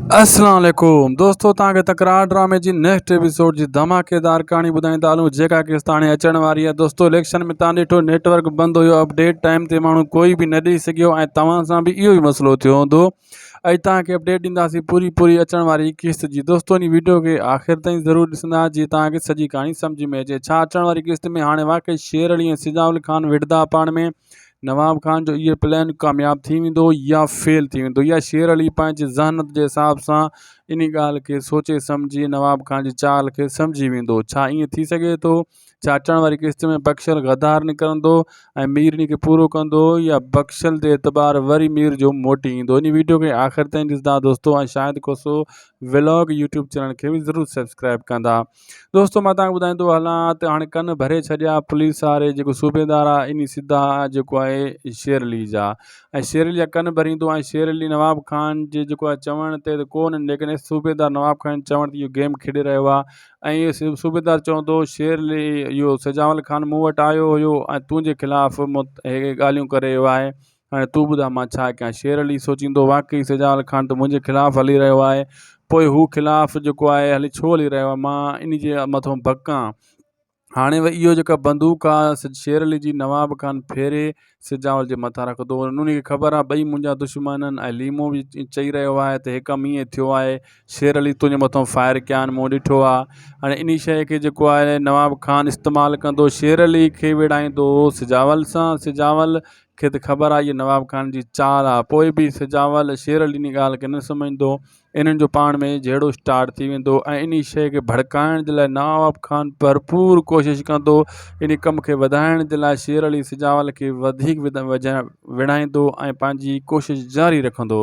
अस्सलाम वालेकुम दोस्तों, तव्हांखे तकरार ड्रामे जी नेक्स्ट एपिसोड जी धमाकेदार कहानी ॿुधाईंदा हलूं जेका किस्ताणी अचण वारी आहे। दोस्तों, इलेक्शन में तव्हां ॾिठो नेटवर्क बंदि हुयो, अपडेट टाइम ते माण्हू कोई बि न ॾेई सघियो ऐं तव्हां सां बि इहो ई मसइलो थियो हूंदो। अॼु तव्हांखे अपडेट ॾींदासीं पूरी अचण वारी किस्त जी। दोस्तों, इन वीडियो खे आख़िर ताईं ज़रूरु ॾिसंदा जीअं तव्हांखे सॼी कहाणी सम्झ में अचे। छा अचण वारी किस्त में हाणे वाक़ई शेर अली ऐं सिजाउल ख़ान विढ़ंदा पाण में? नवाब खान जो इहो प्लान कामयाब थी वेंदो या फेल थी वेंदो, या शेर अली पंहिंजे ज़हनत जे हिसाब सां इन ॻाल्हि खे सोचे सम्झी नवाब खान जी चाल खे सम्झी वेंदो? छा ईअं थी सघे थो? छा अचण वारी किस्त में बख़्शल गद्दार निकिरंदो ऐं मीर इन खे पूरो कंदो, या बख़्शल ते एतबार वरी मीर जो मोटी ईंदो? इन वीडियो खे आख़िर ताईं ॾिसंदा दोस्तों, ऐं शायदि को सो व्लॉग यूट्यूब चैनल खे बि ज़रूरु सब्सक्राइब कंदा। दोस्तों, मां तव्हांखे ॿुधाईंदो हलां त हाणे कन भरे छॾिया पुलिस वारे जेको सूबेदार आहे इन सिधा जेको आहे शेर अली जा, ऐं शेर अली जा कन भरींदो ऐं शेर अली नवाब खान जे जेको आहे चवण ते त कोन, लेकिन सूबेदार नवाब खान चवण ते इहो गेम खेॾे रहियो आहे। ऐं इहो सूबेदार चवंदो शेर अली इहो सिजाउल ख़ान मूं वटि आयो हुयो ऐं तुंहिंजे ख़िलाफ़ु हे ॻाल्हियूं करे रहियो आहे, हाणे तूं ॿुधाए मां छा कयां? शेर अली सोचींदो वाक़ई सिजाउल ख़ान त मुंहिंजे ख़िलाफ़ु हली रहियो आहे, पोइ हू ख़िलाफ़ु जेको आहे हली छो हली रहियो आहे, मां इन जे मथां भकां। हाणे वरी इहो जेका बंदूक आहे शेर अली जी नवाब खान फेरे सिजाउल जे मथां रखंदो। उन खे ख़बर आहे ॿई मुंहिंजा दुश्मन आहिनि, ऐं लीमो बि चई रहियो आहे त हे कमु ईअं थियो आहे, शेर अली तुंहिंजे मथां फायर कया आहिनि, मूं ॾिठो आहे। हाणे इन शइ खे जेको आहे नवाब खान इस्तेमालु कंदो, शेर अली खे विड़ाईंदो सिजावल सां। सिजावल खे त ख़बर आहे इहा नवाब खान जी चाल आहे, पोइ बि सिजावल शेर अली इन ॻाल्हि खे न सम्झंदो। इन्हनि जो पाण में झेड़ो स्टार्ट थी वेंदो ऐं इन शइ खे भड़काइण जे लाइ नवाब खान भरपूर कोशिशि कंदो। इन कम खे वधाइण जे लाइ शेर अली सिजावल खे वधीक विढ़ाईंदो ऐं पंहिंजी कोशिशि जारी रखंदो।